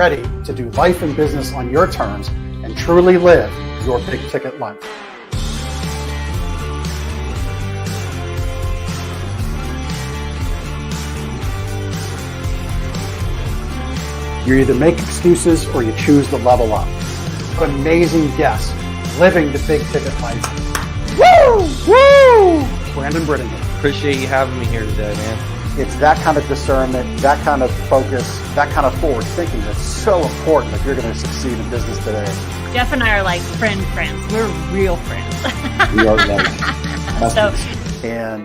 ready to do life and business on your terms and truly live your big ticket life. You either make excuses or you choose to level up. What amazing guests living the big ticket life. Woo! Woo! Brandon Brittingham. Appreciate you having me here today, man. It's that kind of discernment, that kind of focus, that kind of forward thinking that's so important if you're going to succeed in business today. Jeff and I are like friends. We're real friends. We are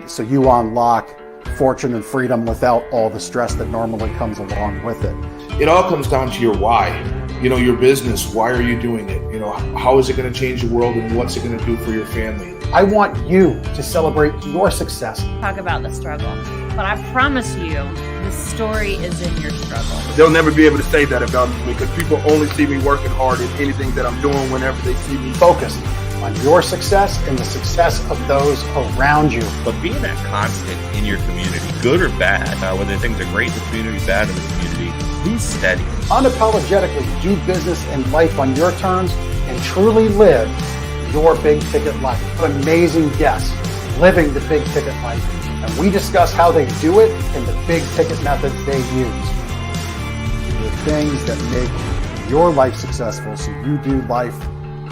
so you unlock fortune and freedom without all the stress that normally comes along with it. It all comes down to your why. You know, your business, why are you doing it? You know, how is it going to change the world and what's it going to do for your family? I want you to celebrate your success. Talk about the struggle, but I promise you, the story is in your struggle. They'll never be able to say that about me because people only see me working hard in anything that I'm doing whenever they see me. Focused on your success and the success of those around you. But being that constant in your community, good or bad, whether things are great in the community, bad in the community, be steady. Unapologetically do business and life on your terms and truly live your big ticket life. What amazing guests living the big ticket life. And we discuss how they do it and the big ticket methods they use. The things that make your life successful so you do life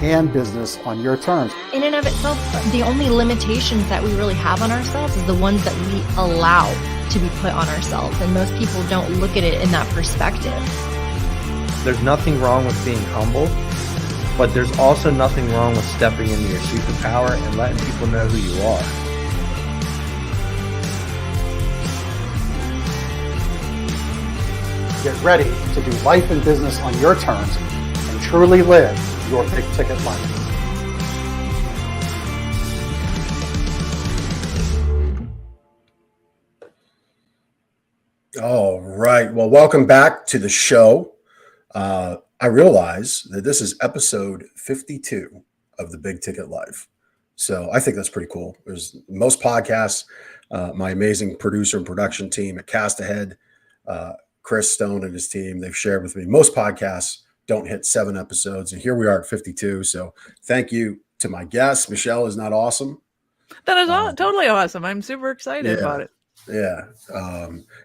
and business on your terms. In and of itself, the only limitations that we really have on ourselves is the ones that we allow to be put on ourselves. And most people don't look at it in that perspective. There's nothing wrong with being humble, but there's also nothing wrong with stepping into your superpower and letting people know who you are. Get ready to do life and business on your terms and truly live your big ticket life. All right. Well, welcome back to the show. I realize that this is episode 52 of the Big Ticket Life. So I think that's pretty cool. There's most podcasts, my amazing producer and production team at Cast Ahead, Chris Stone and his team, they've shared with me. Most podcasts don't hit 7 episodes, and here we are at 52. So thank you to my guests. Michelle, isn't that awesome? That is totally awesome. I'm super excited about it. Yeah.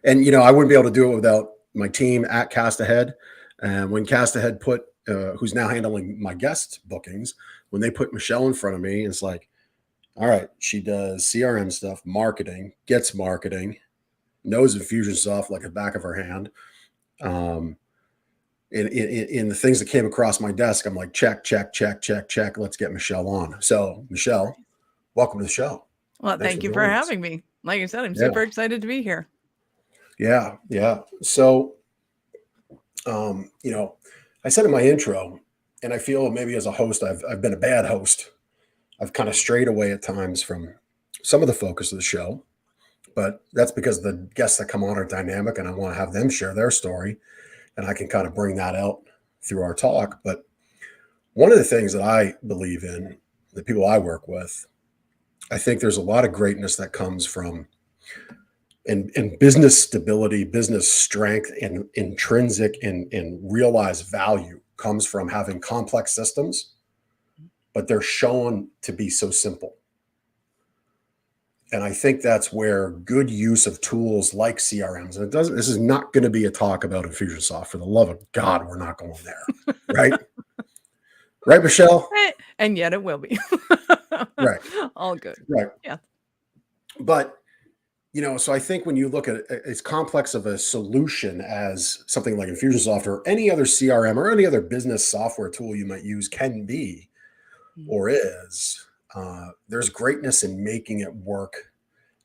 And, you know, I wouldn't be able to do it without my team at Cast Ahead. And when Cast Ahead put, who's now handling my guest bookings, when they put Michelle in front of me, it's like, all right, she does CRM stuff, marketing, gets marketing, knows Infusionsoft like the back of her hand. In the things that came across my desk, I'm like, check. Let's get Michelle on. So, Michelle, welcome to the show. Well, thank you for having me. Like I said, I'm super excited to be here. Yeah. So, you know, I said in my intro, and I feel maybe as a host, I've been a bad host. I've kind of strayed away at times from some of the focus of the show, but that's because the guests that come on are dynamic and I want to have them share their story and I can kind of bring that out through our talk. But one of the things that I believe in, the people I work with, I think there's a lot of greatness that comes from in business stability, business strength, and intrinsic and realized value comes from having complex systems, but they're shown to be so simple. And I think that's where good use of tools like CRMs, and this is not going to be a talk about Infusionsoft. For the love of God, we're not going there. Right? Right, Michelle? And yet it will be. Right. All good. Right. Yeah. But, you know, so I think when you look at it, as complex of a solution as something like Infusionsoft or any other CRM or any other business software tool you might use can be or is, there's greatness in making it work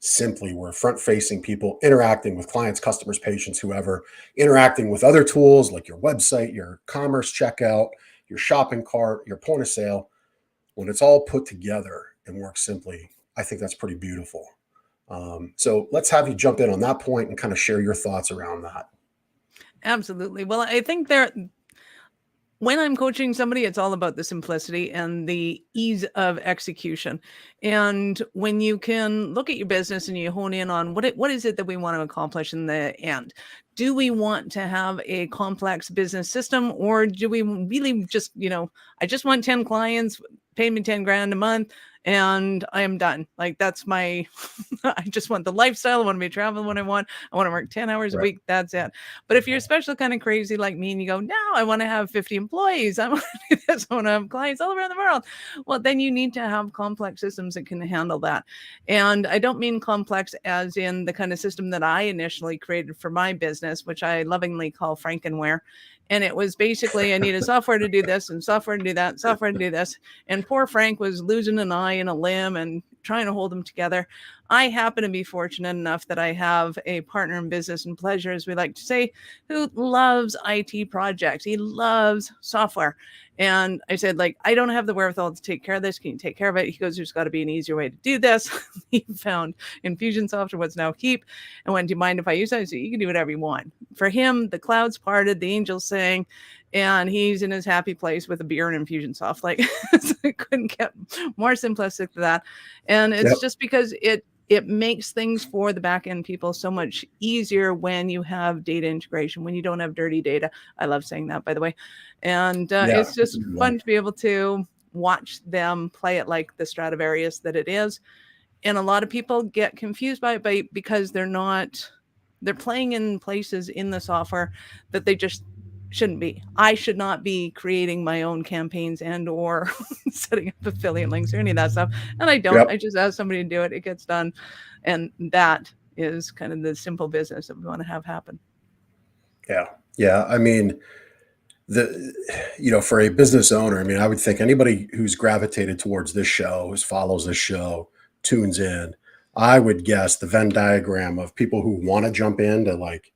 simply. We're front-facing people interacting with clients, customers, patients, whoever, interacting with other tools like your website, your commerce checkout, your shopping cart, your point of sale. When it's all put together and works simply, I think that's pretty beautiful. So let's have you jump in on that point and kind of share your thoughts around that. Absolutely. Well, I think when I'm coaching somebody, it's all about the simplicity and the ease of execution. And when you can look at your business and you hone in on what is it that we want to accomplish in the end, do we want to have a complex business system, or do we really just, I just want 10 clients, pay me 10 grand a month, and I am done. Like, that's my, I just want the lifestyle. I want to be traveling when I want to work 10 hours a week. That's it. But if you're special kind of crazy like me and you go, no, I want to have 50 employees. I want to do this. I want to have clients all around the world. Well, then you need to have complex systems that can handle that. And I don't mean complex as in the kind of system that I initially created for my business, which I lovingly call Frankenware. And it was basically, I needed software to do this and software to do that, software to do this. And poor Frank was losing an eye and a limb and trying to hold them together. I happen to be fortunate enough that I have a partner in business and pleasure, as we like to say, who loves IT projects. He loves software. And I said, like, I don't have the wherewithal to take care of this. Can you take care of it? He goes, there's got to be an easier way to do this. He found Infusionsoft, or what's now Keep, and went, do you mind if I use that? I said, you can do whatever you want. For him, the clouds parted, the angels sang, and he's in his happy place with a beer and Infusionsoft. Like, I couldn't get more simplistic than that. And it's just because it makes things for the back end people so much easier when you have data integration, when you don't have dirty data. I love saying that, by the way. And it's just fun to be able to watch them play it like the Stradivarius that it is. And a lot of people get confused by it because they're playing in places in the software that they just shouldn't be. I should not be creating my own campaigns and or setting up affiliate links or any of that stuff. And I don't. I just ask somebody to do it. It gets done. And that is kind of the simple business that we want to have happen. Yeah. Yeah. I mean, for a business owner, I mean, I would think anybody who's gravitated towards this show, who follows this show, tunes in, I would guess the Venn diagram of people who want to jump into like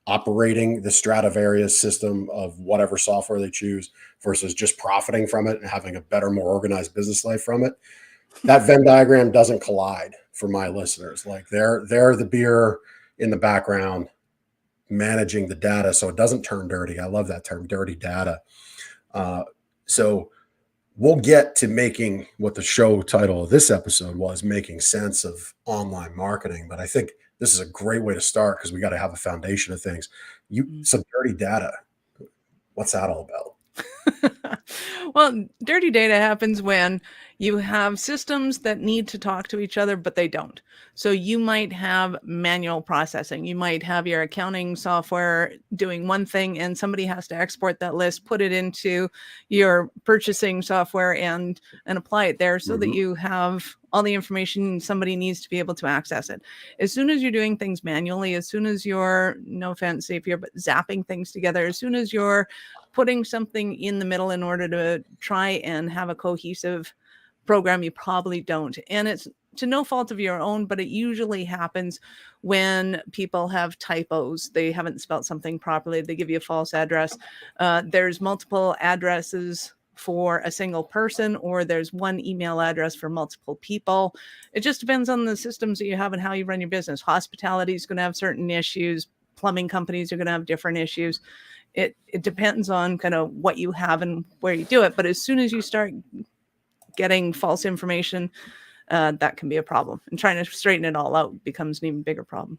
operating the Stradivarius system of whatever software they choose versus just profiting from it and having a better, more organized business life from it. That Venn diagram doesn't collide for my listeners. Like they're the beer in the background managing the data so it doesn't turn dirty. I love that term, dirty data. So we'll get to making what the show title of this episode was, making sense of online marketing. But I think this is a great way to start because we got to have a foundation of things. Some dirty data. What's that all about? Well, dirty data happens when you have systems that need to talk to each other, but they don't. So you might have manual processing. You might have your accounting software doing one thing and somebody has to export that list, put it into your purchasing software and apply it there so that you have all the information. Somebody needs to be able to access it. As soon as you're doing things manually, as soon as you're, no offense, Xavier, but zapping things together, as soon as you're putting something in the middle in order to try and have a cohesive program, you probably don't. And it's to no fault of your own, but it usually happens when people have typos. They haven't spelled something properly. They give you a false address. There's multiple addresses for a single person, or there's one email address for multiple people. It just depends on the systems that you have and how you run your business. Hospitality is going to have certain issues. Plumbing companies are going to have different issues. It depends on kind of what you have and where you do it. But as soon as you start getting false information, that can be a problem. And trying to straighten it all out becomes an even bigger problem.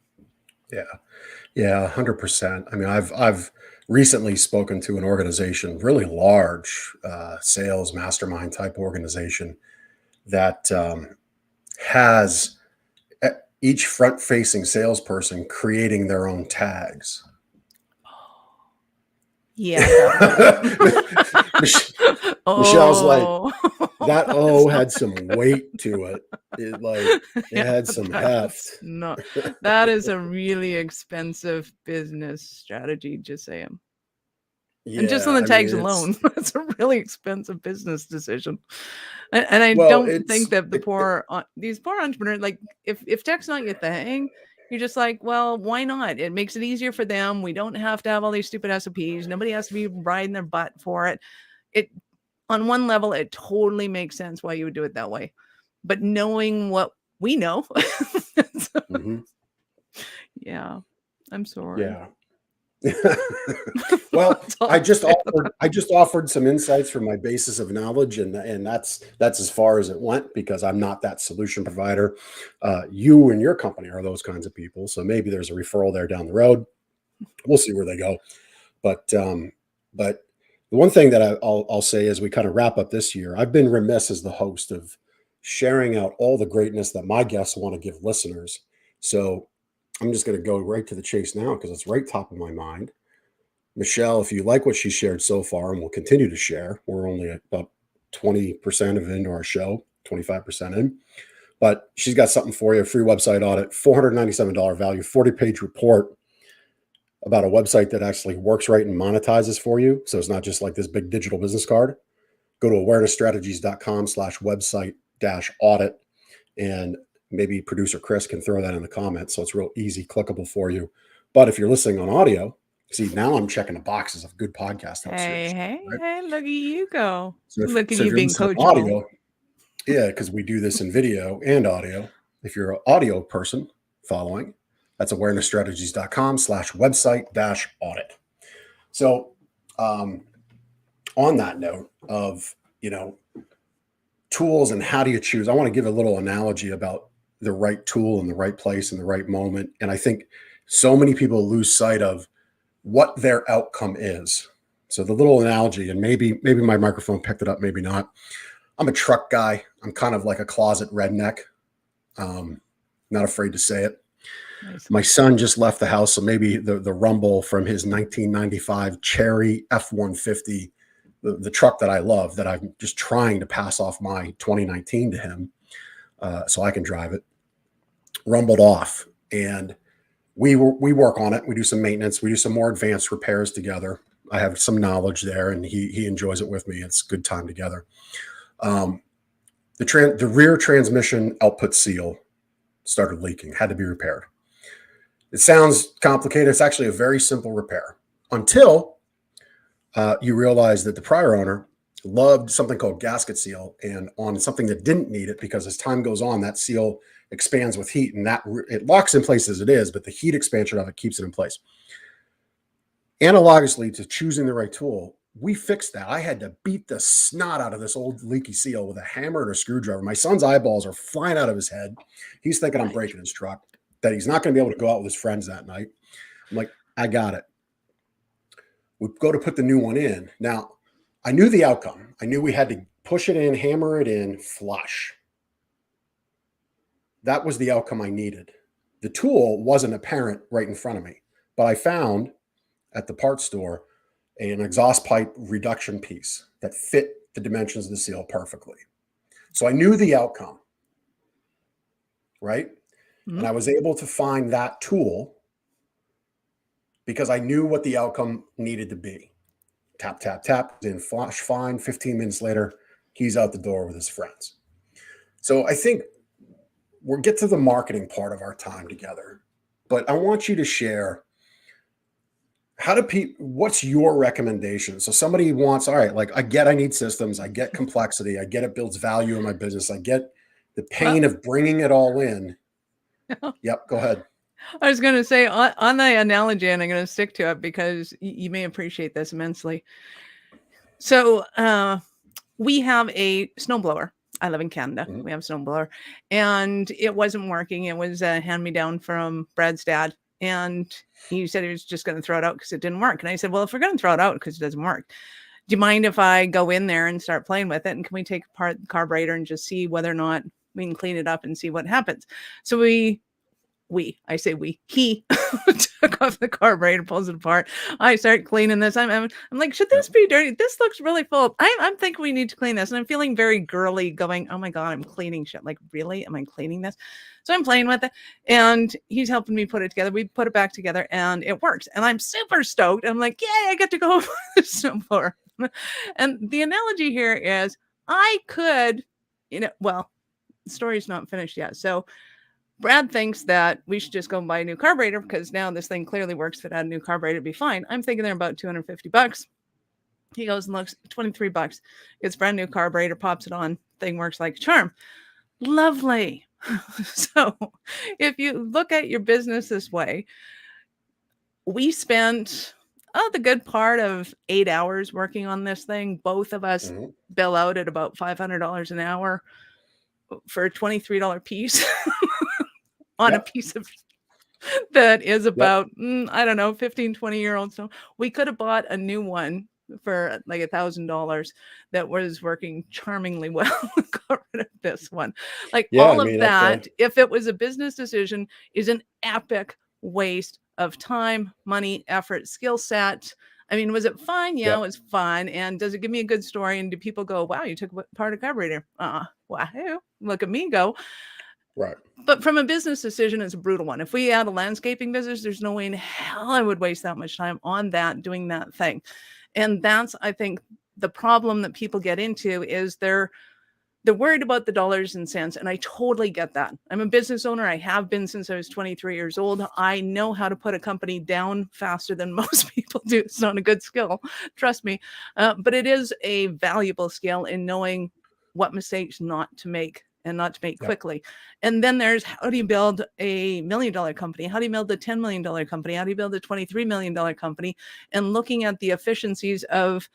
Yeah. Yeah, 100%. I mean, I've recently spoken to an organization, really large sales mastermind type organization that has each front-facing salesperson creating their own tags. Yeah. Michelle's like, that O had some weight to it. It had some heft. No, that is a really expensive business strategy, just saying. Yeah, and just on the tags alone, that's a really expensive business decision. And I don't think that these poor entrepreneurs, like if tech's not your thing, you're just like, well, why not? It makes it easier for them. We don't have to have all these stupid SOPs. Nobody has to be riding their butt for it. On one level, it totally makes sense why you would do it that way. But knowing what we know, yeah, I'm sorry. Yeah. Well, I just offered some insights from my basis of knowledge, and that's as far as it went because I'm not that solution provider. You and your company are those kinds of people, so maybe there's a referral there down the road. We'll see where they go. But the one thing that I'll say as we kind of wrap up this year, I've been remiss as the host of sharing out all the greatness that my guests want to give listeners. So I'm just going to go right to the chase now because it's right top of my mind. Michelle, if you like what she shared so far and will continue to share, we're only at about 20% of into our show, 25% in. But she's got something for you, a free website audit, $497 value, 40-page report about a website that actually works right and monetizes for you. So it's not just like this big digital business card. Go to awarenessstrategies.com/website-audit. And maybe producer Chris can throw that in the comments. So it's real easy, clickable for you. But if you're listening on audio, see, now I'm checking the boxes of good podcast hosts. Hey, right? hey, look at you go. So Look at if you you're being listening coachable. audio, yeah, because we do this in video and audio. If you're an audio person following, that's awarenessstrategies.com/website-audit. So on that note of, tools and how do you choose, I want to give a little analogy about the right tool in the right place in the right moment. And I think so many people lose sight of what their outcome is. So the little analogy, and maybe my microphone picked it up, maybe not. I'm a truck guy. I'm kind of like a closet redneck. Not afraid to say it. Nice. My son just left the house, so maybe the rumble from his 1995 Cherry F-150, the truck that I love, that I'm just trying to pass off my 2019 to him so I can drive it, rumbled off. And we work on it. We do some maintenance. We do some more advanced repairs together. I have some knowledge there, and he enjoys it with me. It's a good time together. The rear transmission output seal started leaking, had to be repaired. It sounds complicated. It's actually a very simple repair until you realize that the prior owner loved something called gasket seal, and on something that didn't need it, because as time goes on, that seal expands with heat, and that it locks in place as it is, but the heat expansion of it keeps it in place. Analogously to choosing the right tool, we fixed that. I had to beat the snot out of this old leaky seal with a hammer and a screwdriver. My son's eyeballs are flying out of his head. He's thinking I'm breaking his truck, that he's not going to be able to go out with his friends that night. I'm like, I got it. We go to put the new one in. Now, I knew the outcome. I knew we had to push it in, hammer it in, flush. That was the outcome I needed. The tool wasn't apparent right in front of me, but I found at the parts store an exhaust pipe reduction piece that fit the dimensions of the seal perfectly. So I knew the outcome, right? Mm-hmm. And I was able to find that tool because I knew what the outcome needed to be. Tap, tap, tap, then flush, fine. 15 minutes later, he's out the door with his friends. So I think we'll get to the marketing part of our time together, but I want you to share what's your recommendation? So somebody wants, all right, like I get I need systems, I get complexity, I get it builds value in my business, I get the pain of bringing it all in. Yep, go ahead. I was going to say on the analogy, and I'm going to stick to it because you may appreciate this immensely. So we have a snowblower. I live in Canada. Mm-hmm. We have a snowblower, and it wasn't working. It was a hand-me-down from Brad's dad. And he said he was just going to throw it out because it didn't work. And I said, well, if we're going to throw it out because it doesn't work, do you mind if I go in there and start playing with it? And can we take apart the carburetor and just see whether or not we can clean it up and see what happens? So he took off the carburetor, pulls it apart. I start cleaning this. I'm like, should this be dirty? This looks really full. I'm thinking we need to clean this. And I'm feeling very girly going, oh my God, I'm cleaning shit. Like, really? Am I cleaning this? So I'm playing with it and he's helping me put it together. We put it back together and it works. And I'm super stoked. I'm like, yay, I get to go over the snowblower. And the analogy here is I could, well, the story's not finished yet. So Brad thinks that we should just go and buy a new carburetor because now this thing clearly works. If it had a new carburetor, it'd be fine. I'm thinking they're about $250. He goes and looks, $23. Gets brand new carburetor, pops it on. Thing works like a charm. Lovely. So if you look at your business this way, we spent the good part of 8 hours working on this thing. Both of us bill out at about $500 an hour for a $23 piece. On a piece of that is Yep. about, I don't know, 15, 20-year-old. So we could have bought a new one for like $1,000 that was working charmingly well. Got rid of this one. Like Yeah, I all of mean, that, if it was a business decision, is an epic waste of time, money, effort, skill set. I mean, was it fun? Yeah, it yep, was fun. And does it give me a good story? And do people go, wow, you took part of carburetor? Wow, look at me go. right, But from a business decision, it's a brutal one. If we had a landscaping business, there's no way in hell I would waste that much time on that, doing that thing. And that's, I think, the problem that people get into is they're worried about the dollars and cents. And I totally get that. I'm a business owner. I have been since I was 23 years old. I know how to put a company down faster than most people do. It's not a good skill, trust me. But it is a valuable skill in knowing what mistakes not to make and not to make yep, quickly. And then there's, how do you build a $1 million company? How do you build a $10 million company? How do you build a $23 million company? And looking at the efficiencies of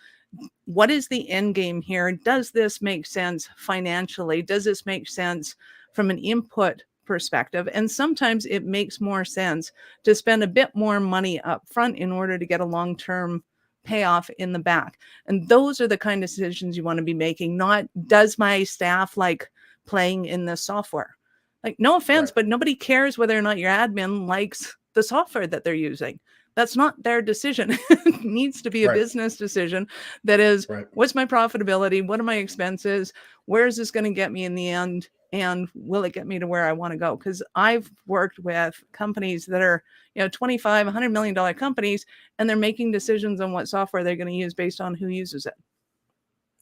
what is the end game here? Does this make sense financially? Does this make sense from an input perspective? And sometimes it makes more sense to spend a bit more money up front in order to get a long-term payoff in the back. And those are the kind of decisions you want to be making, not does my staff like playing in this software? Like, no offense, right, but nobody cares whether or not your admin likes the software that they're using. That's not their decision. It needs to be a right, business decision that is, right. what's my profitability? What are my expenses? Where is this going to get me in the end? And will it get me to where I want to go? Because I've worked with companies that are, $25, $100 million companies, and they're making decisions on what software they're going to use based on who uses it.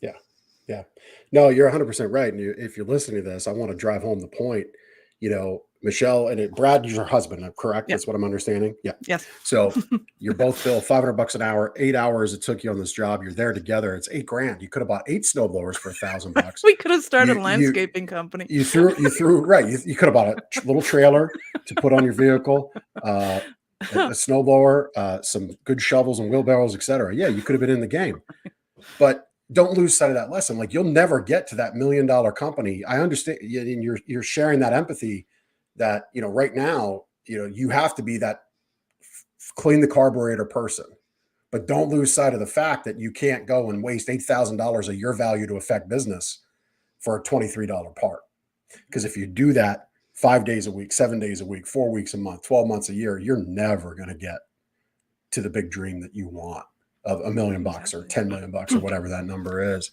Yeah. Yeah. No, you're 100% right. And if you're listening to this, I want to drive home the point. Michelle and Brad is your husband, correct? Yeah. That's what I'm understanding. Yeah. Yes. So you're both billed $500 an hour, 8 hours it took you on this job. You're there together. It's $8,000. You could have bought 8 snowblowers for $1,000. We could have started a You- landscaping company. You threw right. You could have bought a little trailer to put on your vehicle, a snowblower, some good shovels and wheelbarrows, etc. Yeah, you could have been in the game, but don't lose sight of that lesson. Like, you'll never get to that $1 million company. I understand, and you're sharing that empathy that right now you have to be that clean the carburetor person, but don't lose sight of the fact that you can't go and waste $8,000 of your value to affect business for a $23 part. Because if you do that 5 days a week, 7 days a week, 4 weeks a month, 12 months a year, you're never going to get to the big dream that you want of $1 million or $10 million or whatever that number is.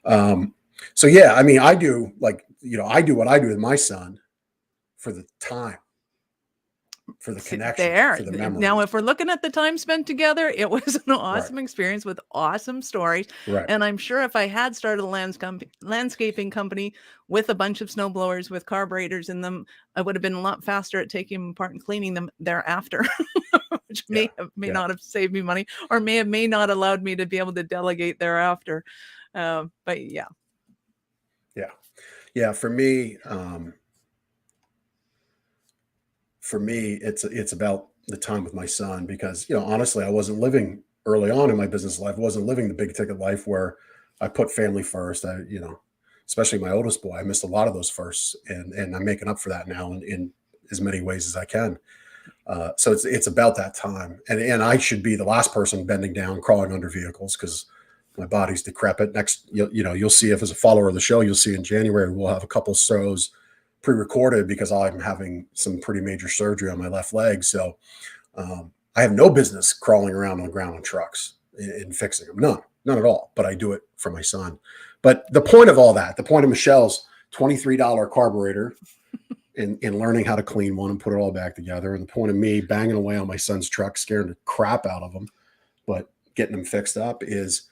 So yeah, I mean, I do what I do with my son for the time, for the connection, for the memory. Now, if we're looking at the time spent together, it was an awesome experience with awesome stories. Right. And I'm sure if I had started a landscaping company with a bunch of snowblowers with carburetors in them, I would have been a lot faster at taking them apart and cleaning them thereafter, which may not have saved me money, or may not allowed me to be able to delegate thereafter. But yeah. For me, it's about the time with my son, because honestly, I wasn't living early on in my business life. I wasn't living the big ticket life where I put family first. Especially my oldest boy, I missed a lot of those firsts, and I'm making up for that now in as many ways as I can. So it's about that time, and I should be the last person bending down, crawling under vehicles, because my body's decrepit. Next, you'll see, if as a follower of the show, you'll see in January we'll have a couple shows pre-recorded because I'm having some pretty major surgery on my left leg. So I have no business crawling around on the ground on trucks and fixing them. None at all. But I do it for my son. But the point of all that, the point of Michelle's $23 carburetor and learning how to clean one and put it all back together, and the point of me banging away on my son's truck, scaring the crap out of him, but getting them fixed up, is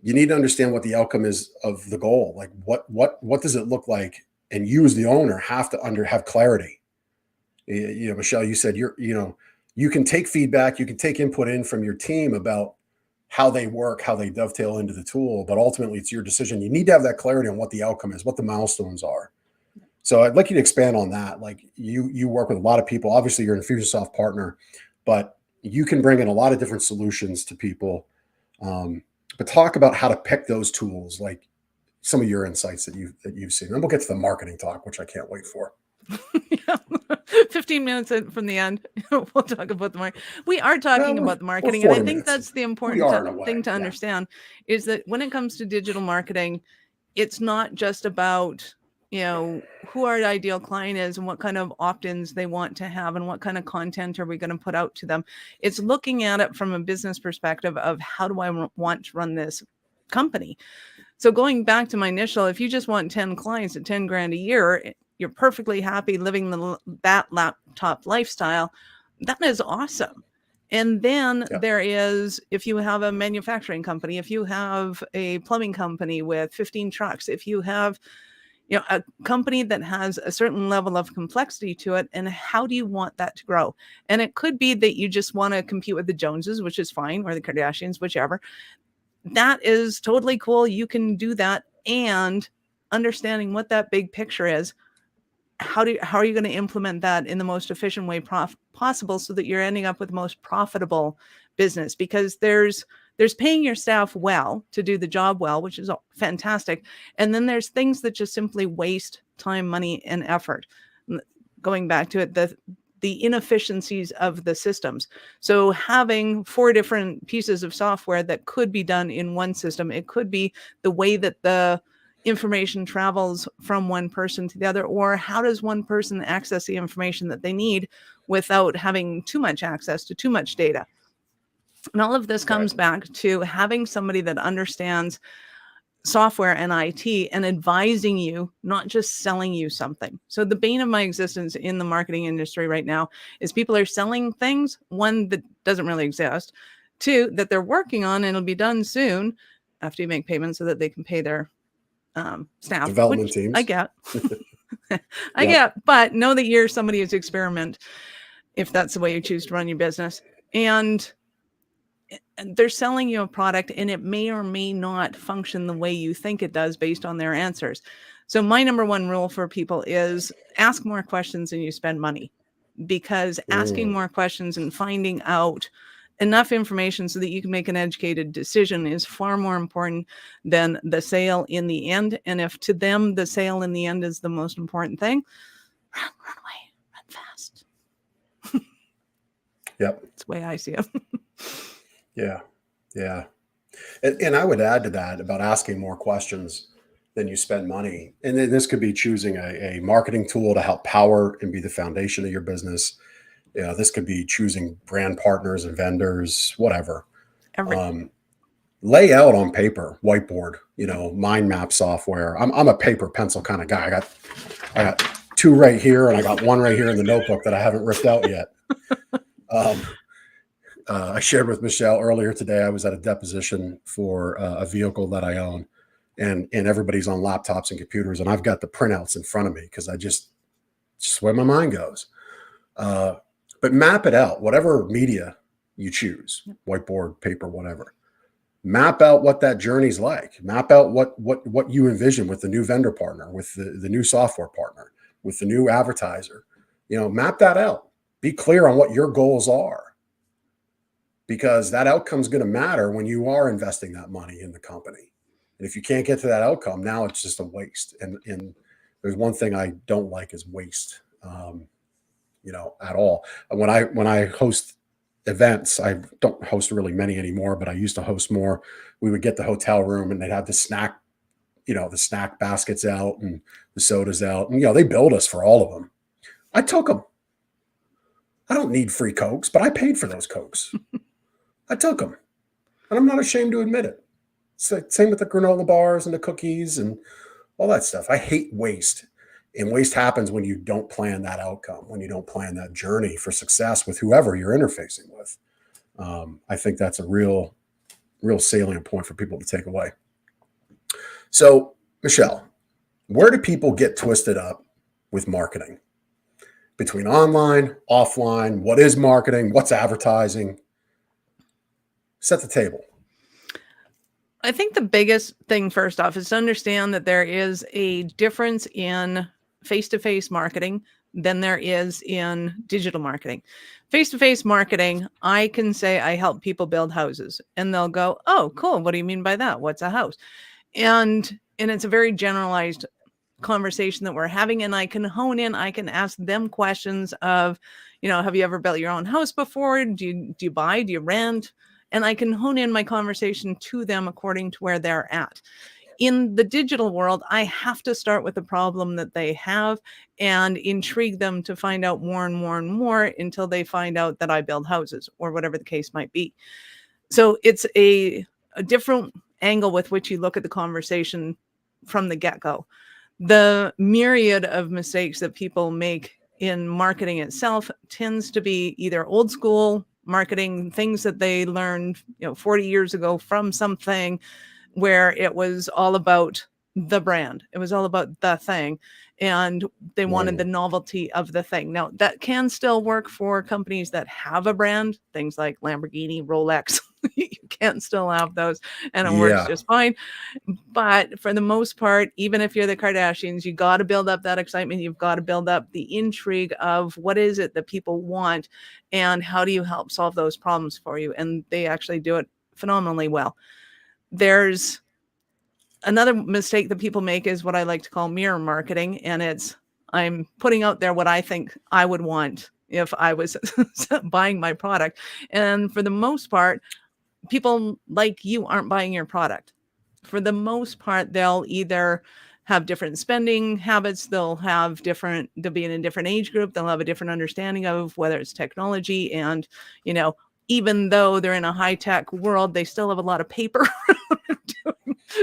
you need to understand what the outcome is of the goal. Like, what does it look like? And you as the owner have to have clarity. Michelle, you said you can take feedback, you can take input in from your team about how they work, how they dovetail into the tool, but ultimately it's your decision. You need to have that clarity on what the outcome is, what the milestones are. So I'd like you to expand on that. Like, you work with a lot of people. Obviously, you're an Infusionsoft partner, but you can bring in a lot of different solutions to people. But talk about how to pick those tools, like some of your insights that you've seen. And we'll get to the marketing talk, which I can't wait for. 15 minutes from the end, we'll talk about the market. We are talking Well, about the we're marketing. And I 40 think minutes. that's the We important are in a way. thing to Yeah. understand is that when it comes to digital marketing, it's not just about, who our ideal client is and what kind of opt-ins they want to have and what kind of content are we going to put out to them. It's looking at it from a business perspective of how do I want to run this company. So going back to my initial, if you just want 10 clients at 10 grand a year, you're perfectly happy living that laptop lifestyle. That is awesome. And then there is, if you have a manufacturing company, if you have a plumbing company with 15 trucks, if you have, a company that has a certain level of complexity to it, and how do you want that to grow? And it could be that you just want to compete with the Joneses, which is fine, or the Kardashians, whichever. That is totally cool. You can do that. And understanding what that big picture is, how are you going to implement that in the most efficient way possible so that you're ending up with the most profitable business? Because there's paying your staff well to do the job well, which is fantastic. And then there's things that just simply waste time, money, and effort. Going back to it, the inefficiencies of the systems. So having 4 different pieces of software that could be done in one system, it could be the way that the information travels from one person to the other, or how does one person access the information that they need without having too much access to too much data. And all of this comes back to having somebody that understands software and IT and advising you, not just selling you something. So the bane of my existence in the marketing industry right now is people are selling things, one, that doesn't really exist, 2, that they're working on and it'll be done soon after you make payments so that they can pay their staff. Development teams. I get. I get, but know that you're somebody who's experiment if that's the way you choose to run your business. And they're selling you a product and it may or may not function the way you think it does based on their answers. So my number one rule for people is ask more questions than you spend money, because asking more questions and finding out enough information so that you can make an educated decision is far more important than the sale in the end. And if to them, the sale in the end is the most important thing, run away, run fast. Yep. That's the way I see it. Yeah. Yeah. And I would add to that about asking more questions than you spend money. And then this could be choosing a marketing tool to help power and be the foundation of your business. This could be choosing brand partners and vendors, whatever. Lay out on paper, whiteboard, mind map software. I'm a paper pencil kind of guy. I got 2 right here and I got 1 right here in the notebook that I haven't ripped out yet. I shared with Michelle earlier today, I was at a deposition for a vehicle that I own, and everybody's on laptops and computers, and I've got the printouts in front of me because I just where my mind goes. But map it out, whatever media you choose, whiteboard, paper, whatever. Map out what that journey's like. Map out what you envision with the new vendor partner, with the new software partner, with the new advertiser. Map that out. Be clear on what your goals are, because that outcome is going to matter when you are investing that money in the company. And if you can't get to that outcome, now it's just a waste. And there's one thing I don't like is waste, at all. And when I host events, I don't host really many anymore, but I used to host more. We would get the hotel room and they'd have the snack baskets out and the sodas out. And, they billed us for all of them. I took them. I don't need free Cokes, but I paid for those Cokes. I took them, and I'm not ashamed to admit it. Same with the granola bars and the cookies and all that stuff. I hate waste, and waste happens when you don't plan that outcome, when you don't plan that journey for success with whoever you're interfacing with. I think that's a real salient point for people to take away. So, Michelle, where do people get twisted up with marketing? Between online, offline, what is marketing? What's advertising? Set the table. I think the biggest thing, first off, is to understand that there is a difference in face-to-face marketing than there is in digital marketing. Face-to-face marketing, I can say I help people build houses, and they'll go, "Oh, cool. What do you mean by that? What's a house?" And it's a very generalized conversation that we're having, and I can hone in. I can ask them questions of, have you ever built your own house before? Do you buy? Do you rent? And I can hone in my conversation to them according to where they're at. In the digital world, I have to start with the problem that they have and intrigue them to find out more and more and more until they find out that I build houses or whatever the case might be. So it's a different angle with which you look at the conversation from the get-go. The myriad of mistakes that people make in marketing itself tends to be either old school marketing, things that they learned 40 years ago from something where it was all about the brand. It was all about the thing. And they wanted the novelty of the thing. Now, that can still work for companies that have a brand, things like Lamborghini, Rolex. You can still have those, and it works just fine. But for the most part, even if you're the Kardashians, you got to build up that excitement. You've got to build up the intrigue of what is it that people want, and how do you help solve those problems for you? And they actually do it phenomenally well. There's another mistake that people make is what I like to call mirror marketing. And it's, I'm putting out there what I think I would want if I was buying my product. And for the most part, people like you aren't buying your product. For the most part, they'll either have different spending habits. They'll be in a different age group. They'll have a different understanding of whether it's technology. And, even though they're in a high-tech world, they still have a lot of paper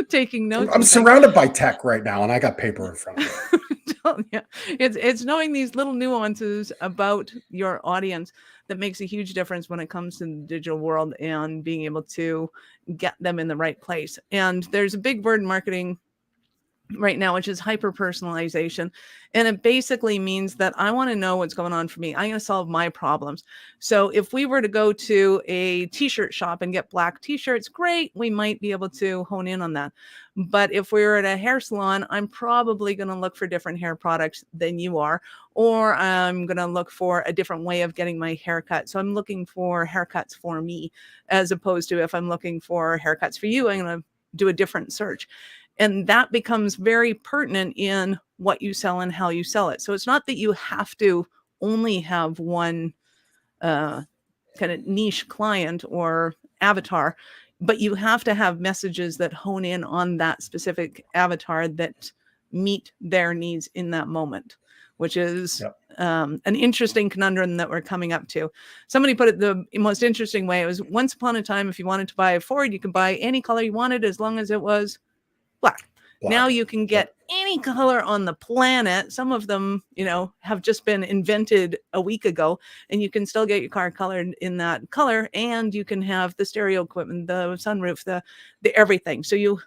taking notes. I'm surrounded by tech right now, and I got paper in front of me. Yeah. It's knowing these little nuances about your audience that makes a huge difference when it comes to the digital world and being able to get them in the right place. And there's a big word in marketing right now, which is hyper personalization. And it basically means that I want to know what's going on for me. I'm going to solve my problems. So if we were to go to a t-shirt shop and get black t-shirts, great. We might be able to hone in on that. But if we were at a hair salon, I'm probably going to look for different hair products than you are, or I'm going to look for a different way of getting my haircut. So I'm looking for haircuts for me, as opposed to if I'm looking for haircuts for you, I'm going to do a different search. And that becomes very pertinent in what you sell and how you sell it. So it's not that you have to only have one kind of niche client or avatar, but you have to have messages that hone in on that specific avatar that meet their needs in that moment, which is an interesting conundrum that we're coming up to. Somebody put it the most interesting way. It was, once upon a time, if you wanted to buy a Ford, you could buy any color you wanted as long as it was black. Now you can get any color on the planet. Some of them, have just been invented a week ago, and you can still get your car colored in that color, and you can have the stereo equipment, the sunroof, the everything. So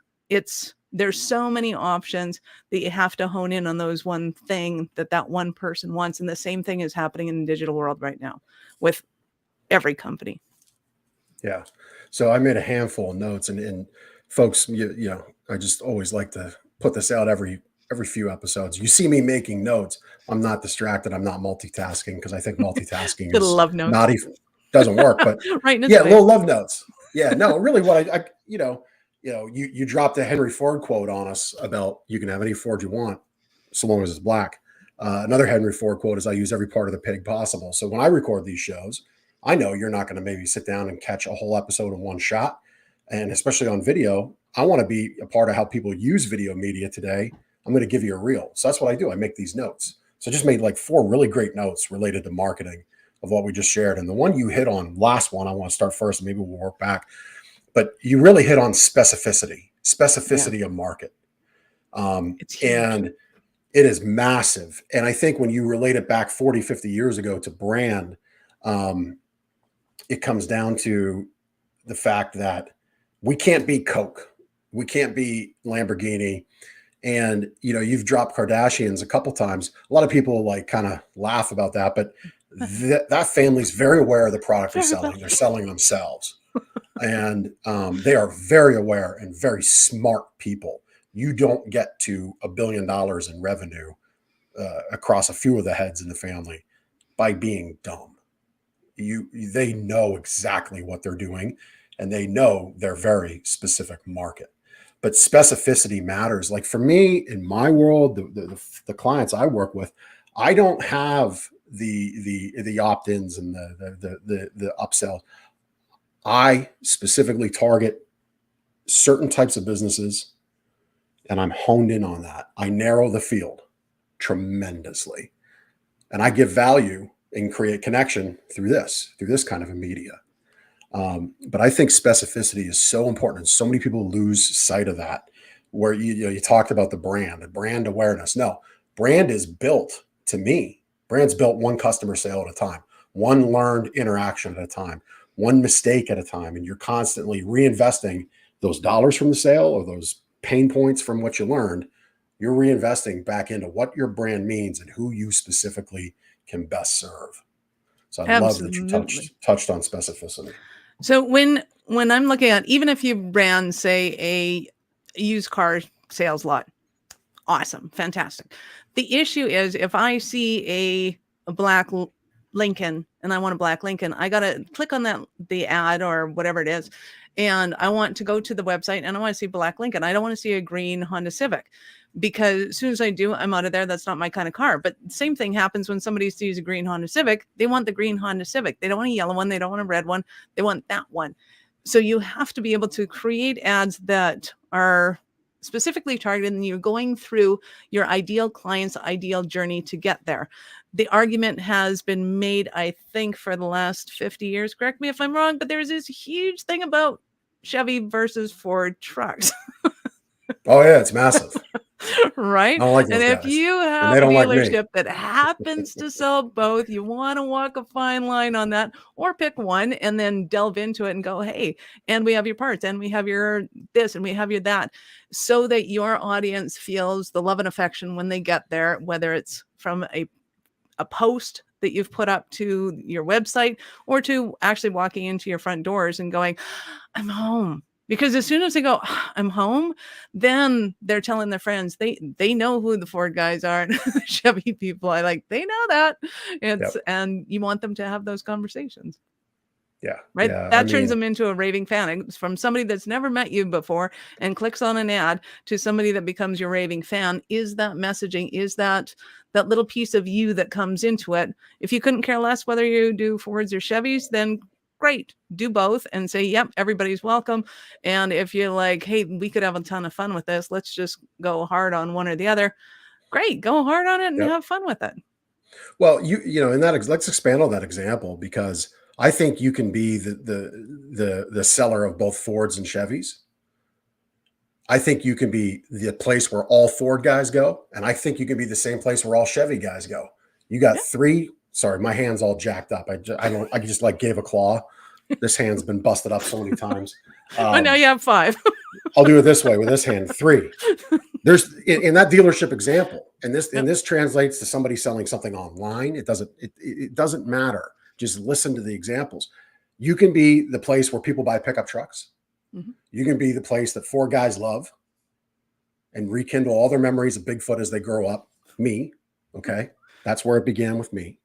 there's so many options that you have to hone in on those one thing that one person wants. And the same thing is happening in the digital world right now with every company. Yeah. So I made a handful of notes, and folks, I just always like to put this out every few episodes. You see me making notes. I'm not distracted. I'm not multitasking, because I think multitasking is love notes. not even doesn't work. But right, little love notes. Yeah, no, really, what I you dropped a Henry Ford quote on us about you can have any Ford you want so long as it's black. Another Henry Ford quote is, I use every part of the pig possible. So when I record these shows, I know you're not going to maybe sit down and catch a whole episode in one shot. And especially on video, I want to be a part of how people use video media today. I'm going to give you a reel. So that's what I do. I make these notes. So I just made like 4 really great notes related to marketing of what we just shared. And the one you hit on, last one, I want to start first, and maybe we'll work back. But you really hit on specificity of market. And it is massive. And I think when you relate it back 40, 50 years ago to brand, it comes down to the fact that we can't be Coke. We can't be Lamborghini. And, you've dropped Kardashians a couple times. A lot of people kind of laugh about that, but that family's very aware of the product they're selling. They're selling themselves. And they are very aware and very smart people. You don't get to $1 billion in revenue across a few of the heads in the family by being dumb. They know exactly what they're doing, and they know their very specific market. but specificity matters. Like for me, in my world, the clients I work with, I don't have the opt-ins and the upsell. I specifically target certain types of businesses, and I'm honed in on that. I narrow the field tremendously, and I give value and create connection through this kind of a media. But I think specificity is so important, and so many people lose sight of that. Where you talked about the brand awareness. No, brand is built, to me, brand's built one customer sale at a time, one learned interaction at a time, one mistake at a time, and you're constantly reinvesting those dollars from the sale or those pain points from what you learned. You're reinvesting back into what your brand means and who you specifically can best serve. So I love that you touched on specificity. So when I'm looking at, even if you brand, say, a used car sales lot, awesome, fantastic. The issue is, if I see a black Lincoln and I want a black Lincoln, I got to click on the ad or whatever it is, and I want to go to the website and I want to see black Lincoln. I don't want to see a green Honda Civic, because as soon as I do, I'm out of there. That's not my kind of car. But same thing happens when somebody sees a green Honda Civic. They want the green Honda Civic. They don't want a yellow one. They don't want a red one. They want that one. So you have to be able to create ads that are specifically targeted, and you're going through your ideal client's ideal journey to get there. The argument has been made, I think, for the last 50 years. Correct me if I'm wrong, but there's this huge thing about Chevy versus Ford trucks. Oh yeah, it's massive. Right? I don't like and those if guys. you have And a they don't like me. dealership that happens to sell both, you want to walk a fine line on that, or pick one and then delve into it and go, hey, and we have your parts, and we have your this, and we have your that, so that your audience feels the love and affection when they get there, whether it's from a post that you've put up to your website, or to actually walking into your front doors and going, I'm home. Because as soon as they go, I'm home, then they're telling their friends, they know who the Ford guys are and the Chevy people. They know that. And you want them to have those conversations. Yeah. Right. Yeah, That turns them into a raving fan. It's from somebody that's never met you before and clicks on an ad to somebody that becomes your raving fan. Is that messaging? Is that little piece of you that comes into it? If you couldn't care less whether you do Fords or Chevys, then great, do both and say, yep, everybody's welcome. And if you're like, hey, we could have a ton of fun with this, let's just go hard on one or the other. Great, go hard on it and have fun with it. Well, you know, in that, let's expand on that example, because I think you can be the seller of both Fords and Chevys. I think you can be the place where all Ford guys go, and I think you can be the same place where all Chevy guys go. You got three. Sorry, my hand's all jacked up. I just gave a claw. This hand's been busted up so many times. Oh, now you have 5. I'll do it this way with this hand. 3. There's in that dealership example, and this translates to somebody selling something online. It doesn't matter. Just listen to the examples. You can be the place where people buy pickup trucks. Mm-hmm. You can be the place that 4 guys love and rekindle all their memories of Bigfoot as they grow up. Me, okay, that's where it began with me.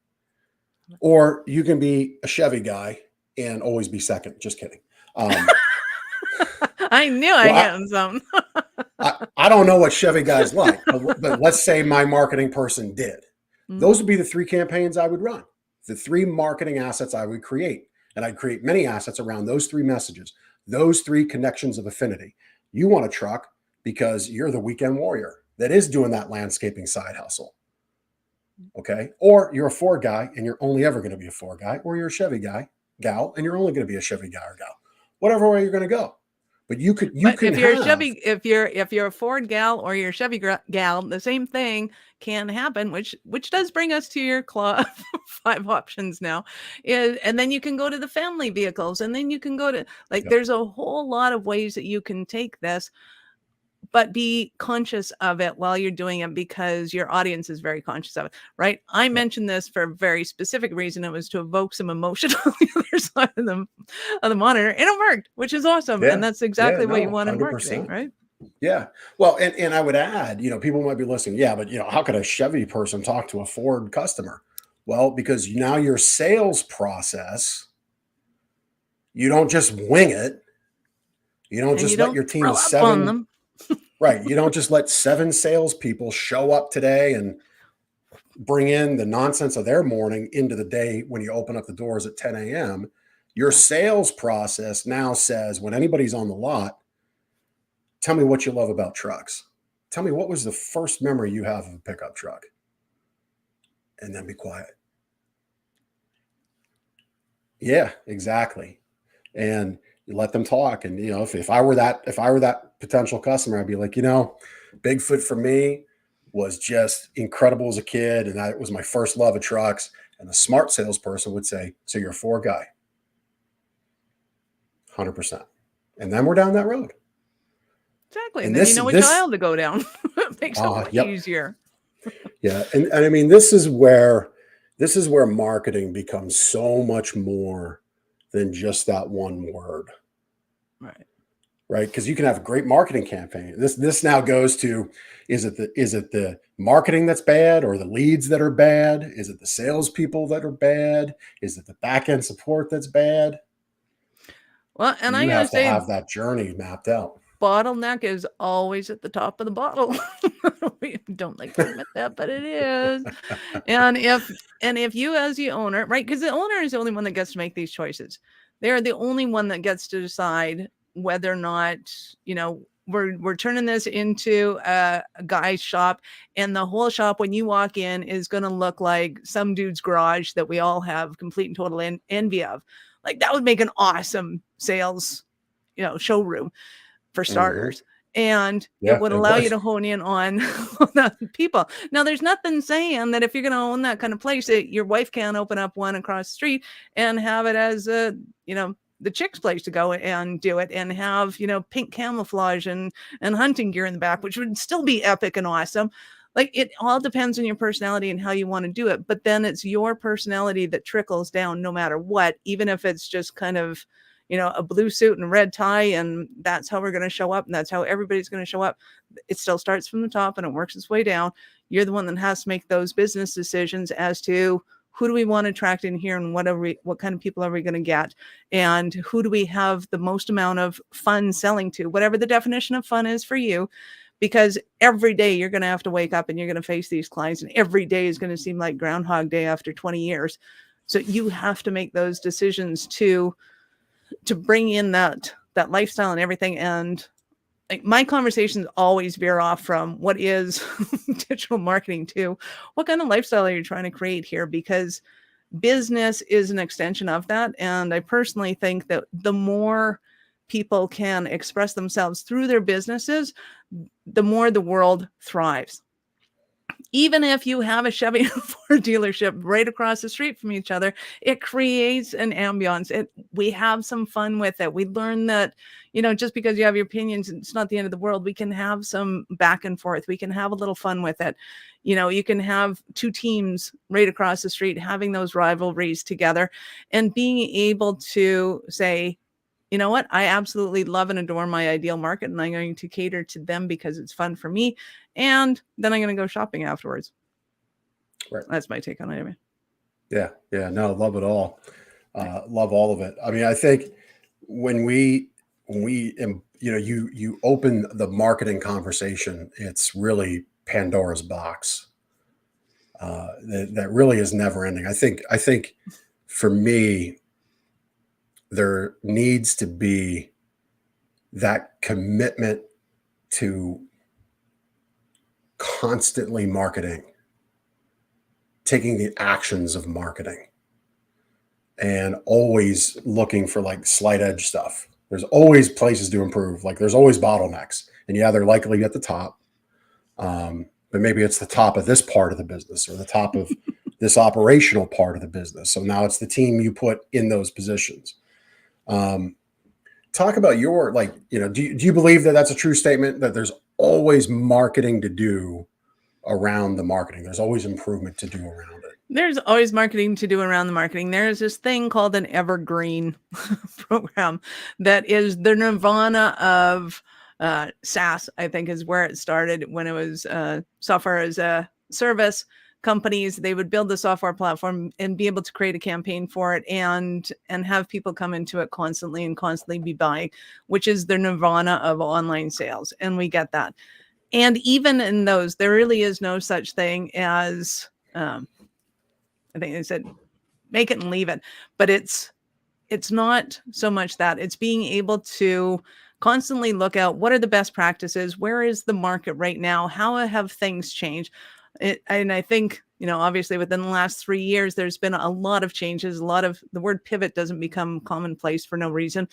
Or you can be a Chevy guy and always be second. Just kidding. I knew I had some. I don't know what Chevy guys like, but let's say my marketing person did. Mm-hmm. Those would be the 3 campaigns I would run, the 3 marketing assets I would create. And I'd create many assets around those 3 messages, those 3 connections of affinity. You want a truck because you're the weekend warrior that is doing that landscaping side hustle. Okay. Or you're a Ford guy and you're only ever going to be a Ford guy, or you're a Chevy guy, gal, and you're only going to be a Chevy guy or gal, whatever way you're going to go. But if you're a Ford gal or you're a Chevy gal, the same thing can happen, which does bring us to your 5 options now. And then you can go to the family vehicles, and then you can go to there's a whole lot of ways that you can take this. But be conscious of it while you're doing it, because your audience is very conscious of it, right? I mentioned this for a very specific reason. It was to evoke some emotion on the other side of the monitor, and it worked, which is awesome. Yeah. And that's exactly what you want in marketing, right? Yeah. Well, and I would add, people might be listening. Yeah, but how could a Chevy person talk to a Ford customer? Well, because now your sales process, you don't just wing it. You don't just let your team of 7. Right. You don't just let 7 salespeople show up today and bring in the nonsense of their morning into the day when you open up the doors at 10 a.m. Your sales process now says when anybody's on the lot, tell me what you love about trucks. Tell me what was the first memory you have of a pickup truck. And then be quiet. Yeah, exactly. And you let them talk. And if I were that potential customer, I'd be like, Bigfoot for me was just incredible as a kid, and that was my first love of trucks. And a smart salesperson would say, "So you're a 4 guy." 100%. And then we're down that road. Exactly. And And then you know which aisle to go down. It makes it way easier. Yeah. And I mean, this is where marketing becomes so much more than just that one word. Right. Because you can have a great marketing campaign. This now goes to, is it the marketing that's bad, or the leads that are bad? Is it the salespeople that are bad? Is it the back end support that's bad? Well, and I You gotta have to say, have that journey mapped out. bottleneck is always at the top of the bottle. We don't like to admit that, but it is. And if you as the owner, right, because the owner is the only one that gets to make these choices. They're the only one that gets to decide whether or not, we're turning this into a guy's shop, and the whole shop when you walk in is going to look like some dude's garage that we all have complete and total envy of. Like, that would make an awesome sales, showroom for starters. And it would allow you to hone in on the people. Now, there's nothing saying that if you're going to own that kind of place, that your wife can't open up one across the street and have it as the chick's place to go and do it, and have, pink camouflage and hunting gear in the back, which would still be epic and awesome. Like, it all depends on your personality and how you want to do it. But then it's your personality that trickles down no matter what, even if it's just kind of, a blue suit and a red tie, and that's how we're going to show up, and that's how everybody's going to show up. It still starts from the top and it works its way down. You're the one that has to make those business decisions as to who do we want to attract in here, and what kind of people are we going to get, and who do we have the most amount of fun selling to, whatever the definition of fun is for you. Because every day you're going to have to wake up and you're going to face these clients, and every day is going to seem like Groundhog Day after 20 years. So you have to make those decisions to bring in that lifestyle and everything. And like, my conversations always veer off from what is digital marketing to what kind of lifestyle are you trying to create here, because business is an extension of that. And I personally think that the more people can express themselves through their businesses, the more the world thrives. Even if you have a Chevy and Ford dealership right across the street from each other, it creates an ambiance. We have some fun with it. We learn that, just because you have your opinions, it's not the end of the world. We can have some back and forth. We can have a little fun with it. You can have 2 teams right across the street having those rivalries together, and being able to say, you know what? I absolutely love and adore my ideal market, and I'm going to cater to them because it's fun for me. And then I'm going to go shopping afterwards. Right. That's my take on it. Anyway. Yeah. Yeah. No, love it all. Love all of it. I mean, I think when we, you open the marketing conversation, it's really Pandora's box. That really is never ending. I think for me, there needs to be that commitment to constantly marketing, taking the actions of marketing, and always looking for like slight edge stuff. There's always places to improve. Like, there's always bottlenecks, and yeah, they're likely at the top. But maybe it's the top of this part of the business, or the top of this operational part of the business. So now it's the team you put in those positions. Talk about your, do you believe that that's a true statement, that there's always marketing to do around the marketing? There's always improvement to do around it. There's always marketing to do around the marketing. There's this thing called an evergreen program that is the nirvana of SaaS, I think, is where it started, when it was software as a service. companies, they would build the software platform and be able to create a campaign for it and have people come into it constantly and constantly be buying, which is the nirvana of online sales. And we get that. And even in those, there really is no such thing as, I think they said, make it and leave it. But it's not so much that. It's being able to constantly look out what are the best practices, where is the market right now, how have things changed. And I think, obviously within the last 3 years, there's been a lot of changes. A lot of the word pivot doesn't become commonplace for no reason.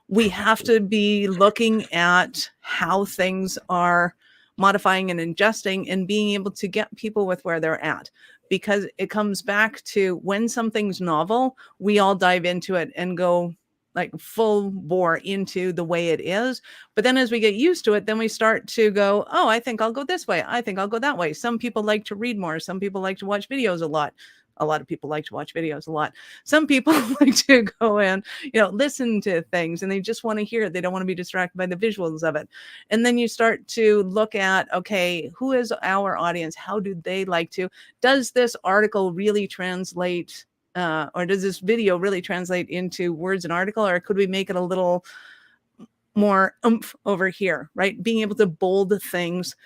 We have to be looking at how things are modifying and adjusting and being able to get people with where they're at. Because it comes back to when something's novel, we all dive into it and go like full bore into the way it is. But then as we get used to it, then we start to go, oh, I think I'll go this way. I think I'll go that way. Some people like to read more. Some people like to watch videos a lot. A lot of people like to watch videos a lot. Some people like to go and, listen to things and they just want to hear it. They don't want to be distracted by the visuals of it. And then you start to look at, okay, who is our audience? How do they like to? Does this article really translate or does this video really translate into words and article? Or could we make it a little more oomph over here, right? Being able to bold things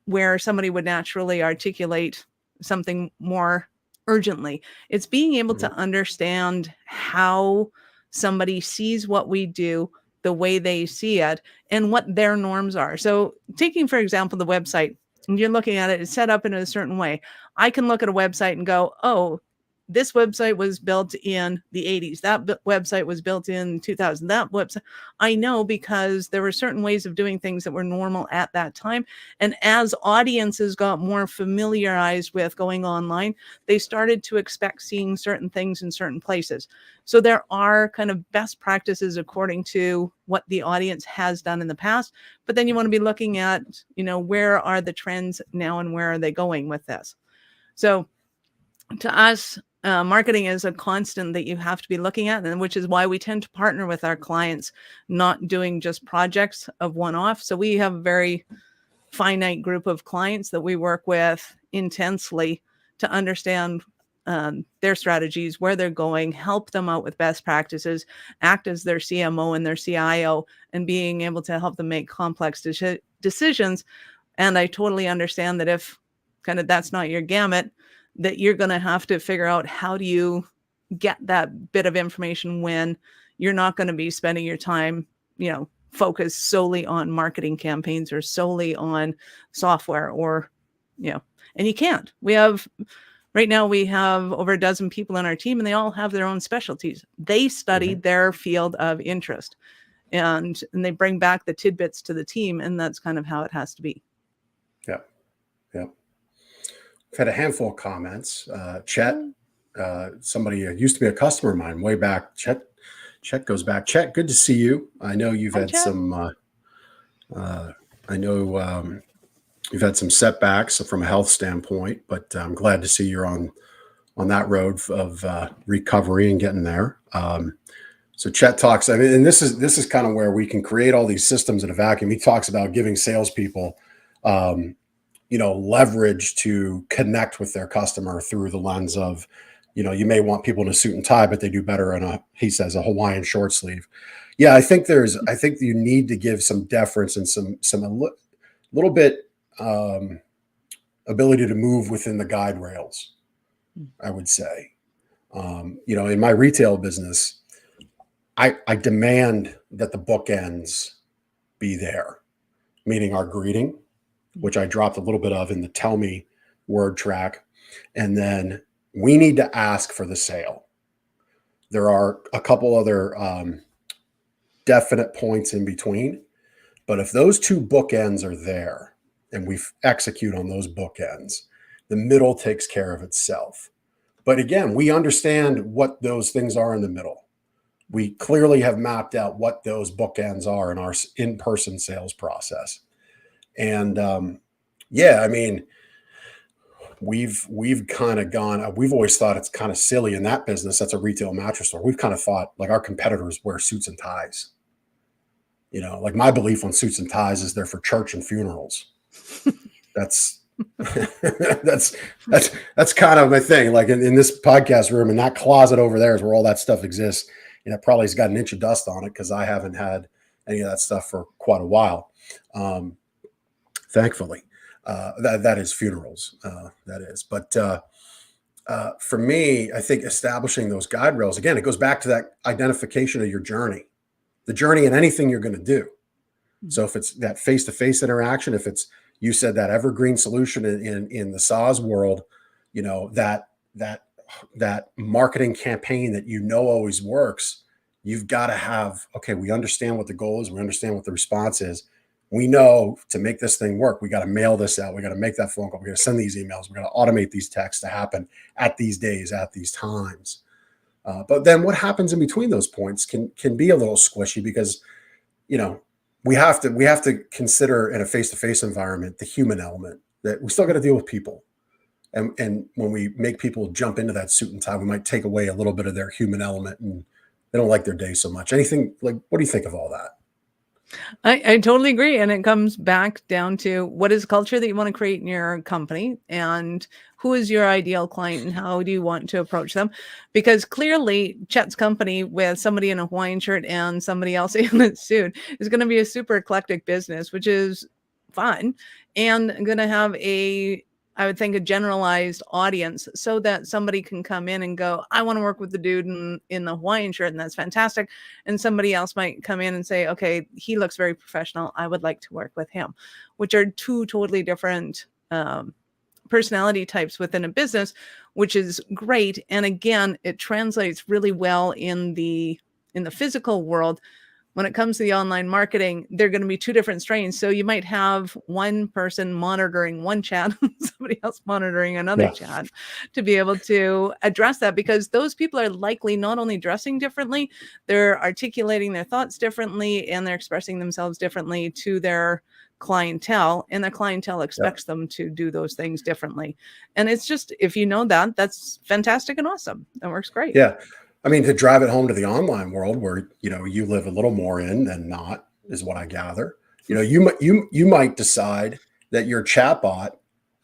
where somebody would naturally articulate something more urgently. It's being able to understand how somebody sees what we do, the way they see it, and what their norms are. So taking, for example, the website, and you're looking at it, it's set up in a certain way. I can look at a website and go, oh, this website was built in the 80s. That website was built in 2000. That website, I know because there were certain ways of doing things that were normal at that time. And as audiences got more familiarized with going online, they started to expect seeing certain things in certain places. So there are kind of best practices according to what the audience has done in the past. But then you want to be looking at, where are the trends now and where are they going with this? So to us, marketing is a constant that you have to be looking at, and which is why we tend to partner with our clients, not doing just projects of one-off. So we have a very finite group of clients that we work with intensely to understand their strategies, where they're going, help them out with best practices, act as their CMO and their CIO, and being able to help them make complex decisions. And I totally understand that if kind of that's not your gamut, that you're going to have to figure out how do you get that bit of information when you're not going to be spending your time, focused solely on marketing campaigns or solely on software or, and you can't. Right now we have over a dozen people on our team and they all have their own specialties. They study their field of interest and they bring back the tidbits to the team. And that's kind of how it has to be. Yeah. Yeah. I've had a handful of comments. Chet, somebody used to be a customer of mine way back. Chet goes back. Chet, good to see you. I know you've had some. You've had some setbacks from a health standpoint, but I'm glad to see you're on that road of recovery and getting there. So Chet talks. And this is kind of where we can create all these systems in a vacuum. He talks about giving salespeople. Leverage to connect with their customer through the lens of, you may want people in a suit and tie, but they do better in he says, a Hawaiian short sleeve. Yeah, I think you need to give some deference and some little bit ability to move within the guide rails, I would say. In my retail business, I demand that the bookends be there, meaning our greeting, which I dropped a little bit of in the tell me word track. And then we need to ask for the sale. There are a couple other definite points in between, but if those two bookends are there and we execute on those bookends, the middle takes care of itself. But again, we understand what those things are in the middle. We clearly have mapped out what those bookends are in our in-person sales process. And we've kind of gone, we've always thought it's kind of silly in that business. That's a retail mattress store. We've kind of thought like our competitors wear suits and ties. Like my belief on suits and ties is they're for church and funerals. That's that's kind of my thing. Like in this podcast room and that closet over there is where all that stuff exists. And it probably has got an inch of dust on it because I haven't had any of that stuff for quite a while. Thankfully, that is funerals. That is, but for me, I think establishing those guide rails, again, it goes back to that identification of your journey, the journey in anything you're going to do. So if it's that face-to-face interaction, if it's, you said that evergreen solution in the SaaS world, you know, that marketing campaign that, you know, always works, you've got to have, okay, we understand what the goal is. We understand what the response is. We know to make this thing work, we got to mail this out. We got to make that phone call. We got to send these emails. We got to automate these texts to happen at these days, at these times. But then what happens in between those points can be a little squishy because, you know, we have to consider in a face-to-face environment the human element, that we still got to deal with people. And when we make people jump into that suit and tie, we might take away a little bit of their human element, and they don't like their day so much. Anything like, what do you think of all that? I totally agree. And it comes back down to what is culture that you want to create in your company, and who is your ideal client, and how do you want to approach them? Because clearly Chet's company with somebody in a Hawaiian shirt and somebody else in a suit is going to be a super eclectic business, which is fun and going to have I would think, a generalized audience, so that somebody can come in and go, I want to work with the dude in the Hawaiian shirt, and that's fantastic. And somebody else might come in and say, okay, he looks very professional, I would like to work with him, which are two totally different personality types within a business, which is great. And again, it translates really well in the physical world. When it comes to the online marketing, they're going to be two different strains. So you might have one person monitoring one chat, somebody else monitoring another chat, to be able to address that, because those people are likely not only dressing differently, they're articulating their thoughts differently, and they're expressing themselves differently to their clientele, and their clientele expects them to do those things differently. And it's just, if you know that, that's fantastic and awesome. That works great. Yeah. I mean, to drive it home to the online world, where, you know, you live a little more in than not, is what I gather. You know, you might decide that your chatbot,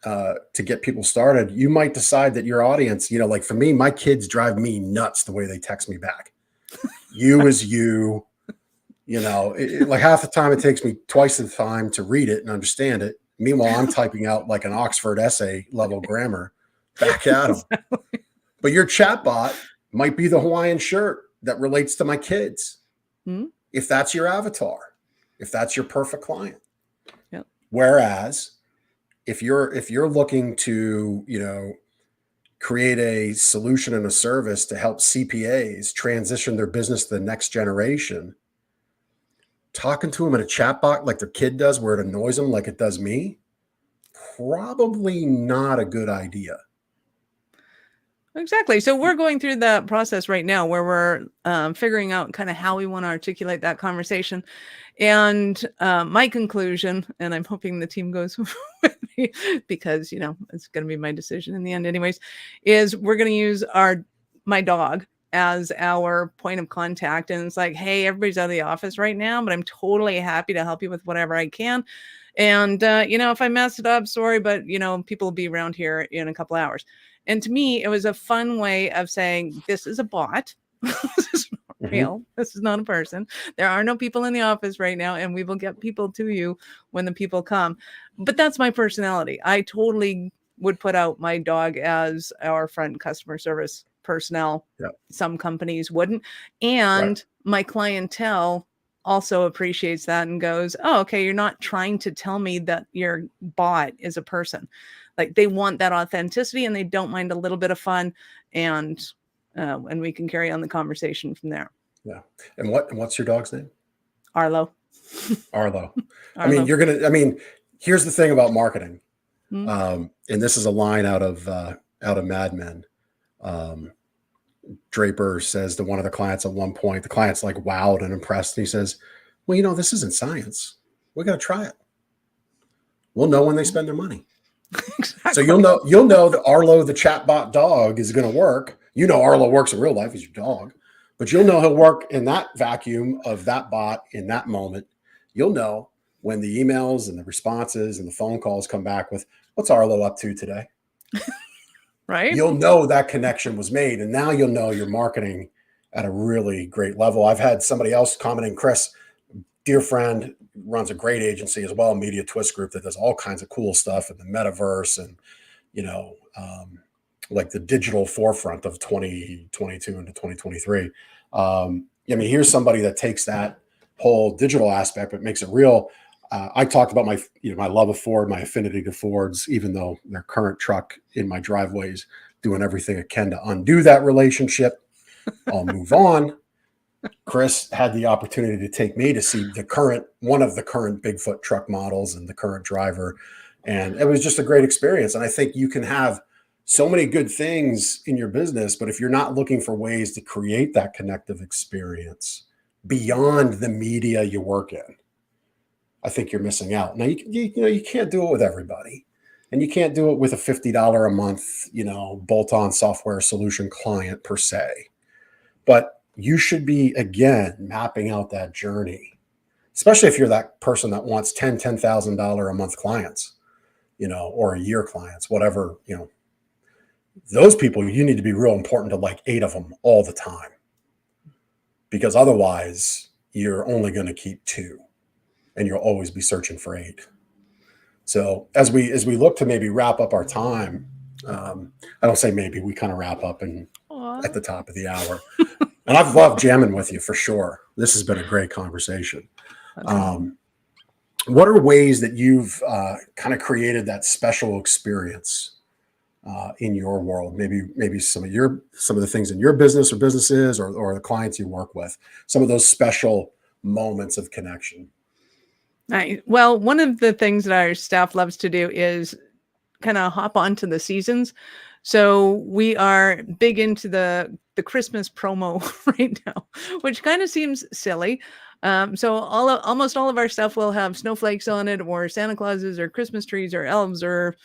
to get people started, you might decide that your audience, you know, like for me, my kids drive me nuts the way they text me back. You is you, you know, like half the time it takes me twice the time to read it and understand it. Meanwhile, I'm typing out like an Oxford essay level grammar back at them. But your chatbot might be the Hawaiian shirt that relates to my kids. If that's your avatar, if that's your perfect client. Yep. Whereas if you're looking to, you know, create a solution and a service to help CPAs transition their business to the next generation, talking to them in a chatbot like their kid does, where it annoys them like it does me, probably not a good idea. Exactly. So we're going through that process right now, where we're figuring out kind of how we want to articulate that conversation. And my conclusion, and I'm hoping the team goes with me, because, you know, it's going to be my decision in the end anyways, is we're going to use my dog as our point of contact. And it's like, hey, everybody's out of the office right now, but I'm totally happy to help you with whatever I can. And, you know, if I messed it up, sorry, but, you know, people will be around here in a couple hours. And to me, it was a fun way of saying, this is a bot. This is not real. This is not a person. There are no people in the office right now, and we will get people to you when the people come. But that's my personality. I totally would put out my dog as our front customer service personnel. Some companies wouldn't. And my clientele also appreciates that and goes, oh, okay, you're not trying to tell me that your bot is a person. Like, they want that authenticity, and they don't mind a little bit of fun, and we can carry on the conversation from there. Yeah. And what's your dog's name? Arlo. Arlo. I mean, here's the thing about marketing. And this is a line out of Mad Men. Draper says to one of the clients at one point, the client's like wowed and impressed. And he says, well, you know, this isn't science. We're going to try it. We'll know when they spend their money. Exactly. So you'll know that Arlo, the chatbot dog, is going to work. You know, Arlo works in real life. He's your dog, but you'll know he'll work in that vacuum of that bot in that moment. You'll know when the emails and the responses and the phone calls come back with, what's Arlo up to today? Right? You'll know that connection was made. And now you'll know you're marketing at a really great level. I've had somebody else commenting, Chris, dear friend, runs a great agency as well, Media Twist Group, that does all kinds of cool stuff in the metaverse and, like the digital forefront of 2022 into 2023. I mean, here's somebody that takes that whole digital aspect, but makes it real. I talked about my love of Ford, my affinity to Fords, even though their current truck in my driveway is doing everything it can to undo that relationship. I'll move on. Chris had the opportunity to take me to see one of the current Bigfoot truck models and the current driver. And it was just a great experience. And I think you can have so many good things in your business, but if you're not looking for ways to create that connective experience beyond the media you work in, I think you're missing out. Now, you can't do it with everybody, and you can't do it with a $50 a month, bolt-on software solution client per se. But you should be, again, mapping out that journey, especially if you're that person that wants $10,000 a month clients, or a year clients, whatever, those people, you need to be real important to like 8 of them all the time, because otherwise you're only going to keep 2 and you'll always be searching for 8. So as we look to maybe wrap up our time, I don't say maybe, we kind of wrap up at the top of the hour. And I've loved jamming with you for sure. This has been a great conversation. What are ways that you've kind of created that special experience in your world? Maybe some of the things in your business or businesses or the clients you work with, some of those special moments of connection. Right. Well, one of the things that our staff loves to do is kind of hop onto the seasons. So we are big into the Christmas promo right now, which kind of seems silly. So almost all of our stuff will have snowflakes on it, or Santa Clauses, or Christmas trees, or elves, or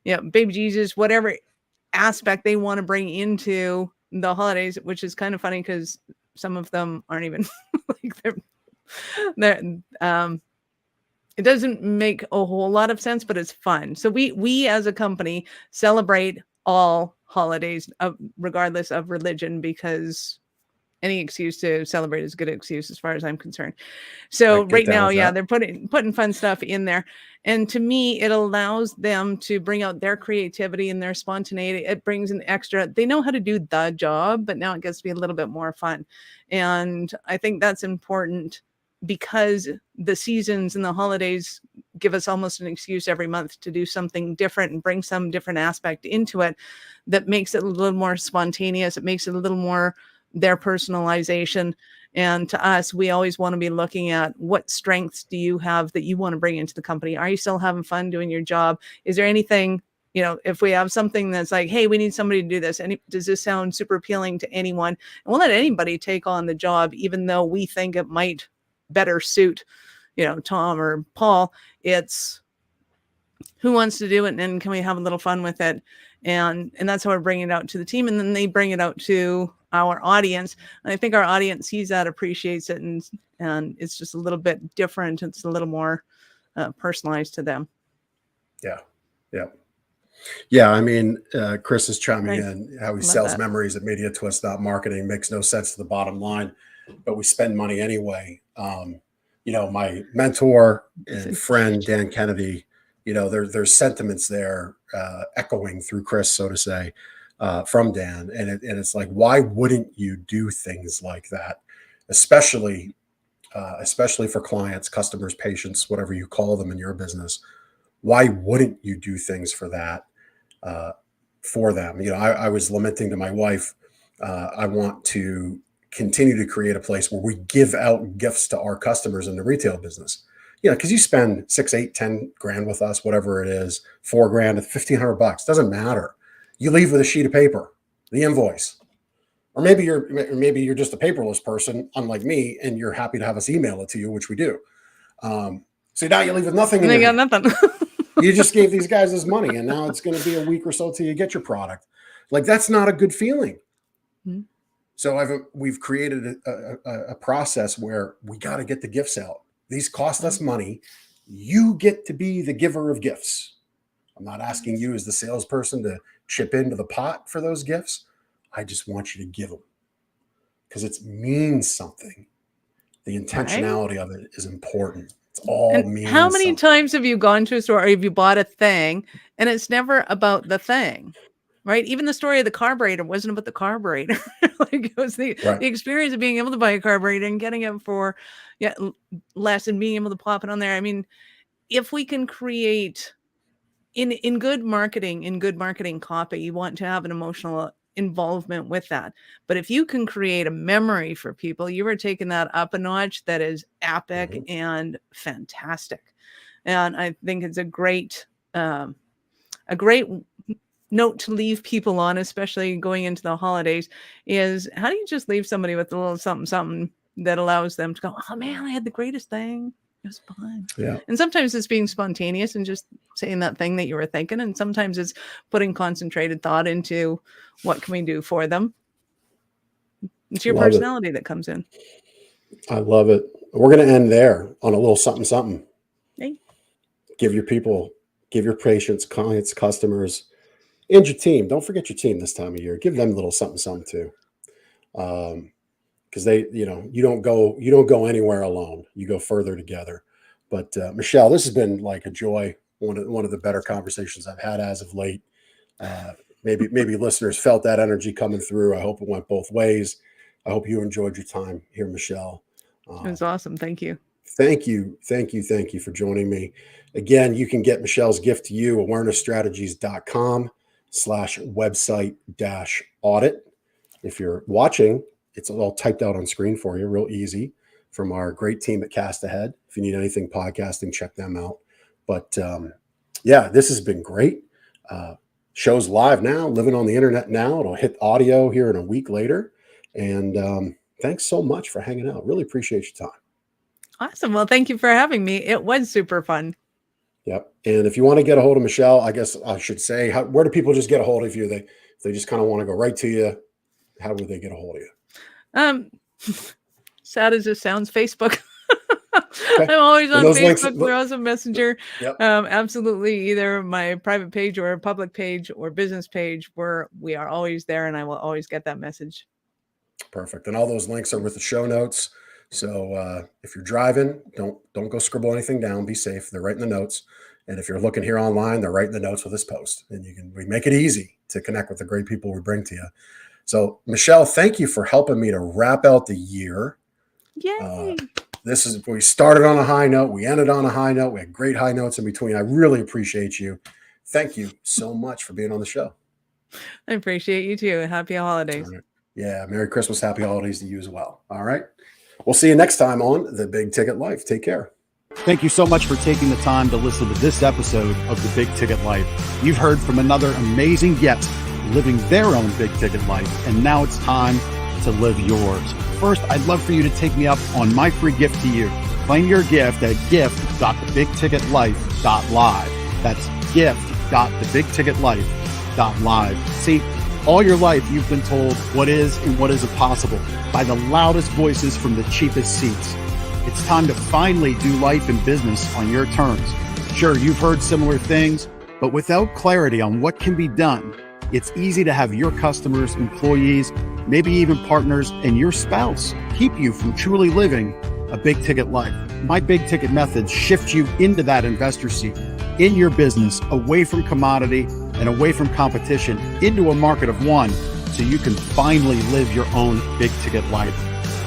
baby Jesus, whatever aspect they want to bring into the holidays, which is kind of funny because some of them aren't even like they're it doesn't make a whole lot of sense, but it's fun. So we as a company celebrate all holidays, regardless of religion, because any excuse to celebrate is a good excuse as far as I'm concerned. So right now, they're putting fun stuff in there. And to me, it allows them to bring out their creativity and their spontaneity. It brings an extra, they know how to do the job, but now it gets to be a little bit more fun. And I think that's important, because the seasons and the holidays give us almost an excuse every month to do something different and bring some different aspect into it that makes it a little more spontaneous. It makes it a little more their personalization. And to us, we always want to be looking at what strengths do you have that you want to bring into the company? Are you still having fun doing your job? Is there anything, if we have something that's like, hey, we need somebody to do this, and does this sound super appealing to anyone? And we'll let anybody take on the job, even though we think it might better suit, Tom or Paul. It's who wants to do it, and can we have a little fun with it? And that's how we're bringing it out to the team, and then they bring it out to our audience. And I think our audience sees that, appreciates it, and it's just a little bit different. It's a little more personalized to them. Yeah. I mean, Chris is chiming in how he sells memories at Media Twist. Marketing makes no sense to the bottom line, but we spend money anyway. My mentor and friend, Dan Kennedy, there's sentiments there echoing through Chris, so to say, from Dan. And it's like, why wouldn't you do things like that? Especially for clients, customers, patients, whatever you call them in your business. Why wouldn't you do things for that, for them? I was lamenting to my wife, I want to continue to create a place where we give out gifts to our customers in the retail business. Because you spend 6, 8, 10 grand with us, whatever it is, $4 grand, $1,500, doesn't matter. You leave with a sheet of paper, the invoice, or maybe you're just a paperless person, unlike me, and you're happy to have us email it to you, which we do. So now you leave with nothing. They got nothing. You just gave these guys this money, and now it's going to be a week or so till you get your product. Like, that's not a good feeling. Mm-hmm. So we've created a process where we got to get the gifts out. These cost us money. You get to be the giver of gifts. I'm not asking you as the salesperson to chip into the pot for those gifts. I just want you to give them because it means something. The intentionality of it is important. It's all And means how many something. times have you gone to a store or have you bought a thing and it's never about the thing, right? Even the story of the carburetor wasn't about the carburetor. Like it was the experience of being able to buy a carburetor and getting it for less and being able to pop it on there. I mean, if we can create in good marketing copy, you want to have an emotional involvement with that. But if you can create a memory for people, you are taking that up a notch that is epic and fantastic. And I think it's a great note to leave people on, especially going into the holidays, is how do you just leave somebody with a little something that allows them to go, oh man, I had the greatest thing. It was fun. Yeah. And sometimes it's being spontaneous and just saying that thing that you were thinking. And sometimes it's putting concentrated thought into what can we do for them. It's your personality that comes in. I love it. We're going to end there on a little something. Hey. Give your people, give your patients, clients, customers, and your team. Don't forget your team this time of year. Give them a little something too. Because they, you don't go anywhere alone. You go further together. But Michelle, this has been like a joy. One of the better conversations I've had as of late. Maybe listeners felt that energy coming through. I hope it went both ways. I hope you enjoyed your time here, Michelle. It was awesome. Thank you. Thank you for joining me. Again, you can get Michelle's gift to you, awarenessstrategies.com/website-audit. If you're watching, it's all typed out on screen for you, real easy, from our great team at Cast Ahead. If you need anything podcasting, check them out. But this has been great. Show's live now, living on the internet now. It'll hit audio here in a week later. And thanks so much for hanging out. Really appreciate your time. Awesome. Well, thank you for having me. It was super fun. Yep. And if you want to get a hold of Michelle, I guess I should say, where do people just get a hold of you? If they just kind of want to go right to you, how would they get a hold of you? Sad as it sounds, Facebook. Okay. I'm always on Facebook. We're also Messenger. Yep. Absolutely, either my private page or public page or business page, where we are always there, and I will always get that message. Perfect. And all those links are with the show notes. So if you're driving, don't go scribble anything down. Be safe. They're right in the notes. And if you're looking here online, they're right in the notes with this post. And we make it easy to connect with the great people we bring to you. So Michelle, thank you for helping me to wrap out the year. Yay! We started on a high note. We ended on a high note. We had great high notes in between. I really appreciate you. Thank you so much for being on the show. I appreciate you too. Happy holidays. Right. Yeah. Merry Christmas. Happy holidays to you as well. All right. We'll see you next time on The Big Ticket Life. Take care. Thank you so much for taking the time to listen to this episode of The Big Ticket Life. You've heard from another amazing guest living their own big ticket life, and now it's time to live yours. First, I'd love for you to take me up on my free gift to you. Claim your gift at gift.thebigticketlife.live. That's gift.thebigticketlife.live. See, all your life you've been told what is and what isn't possible by the loudest voices from the cheapest seats. It's time to finally do life and business on your terms. Sure, you've heard similar things, but without clarity on what can be done, it's easy to have your customers, employees, maybe even partners, and your spouse keep you from truly living a big ticket life. My big ticket methods shift you into that investor seat in your business, away from commodity and away from competition, into a market of one, so you can finally live your own big ticket life.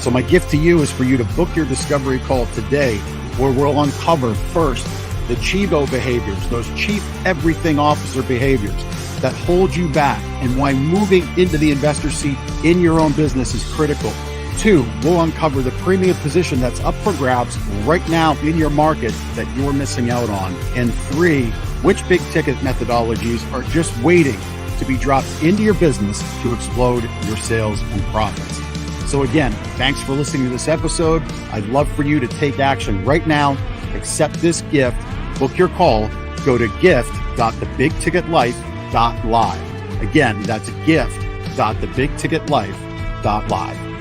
So my gift to you is for you to book your discovery call today, where we'll uncover first the Chivo behaviors, those chief everything officer behaviors that hold you back, and why moving into the investor seat in your own business is critical. 2, we'll uncover the premium position that's up for grabs right now in your market that you're missing out on. And 3, which big ticket methodologies are just waiting to be dropped into your business to explode your sales and profits. So again, thanks for listening to this episode. I'd love for you to take action right now. Accept this gift. Book your call. Go to gift.thebigticketlife.live. Again, that's gift.thebigticketlife.live.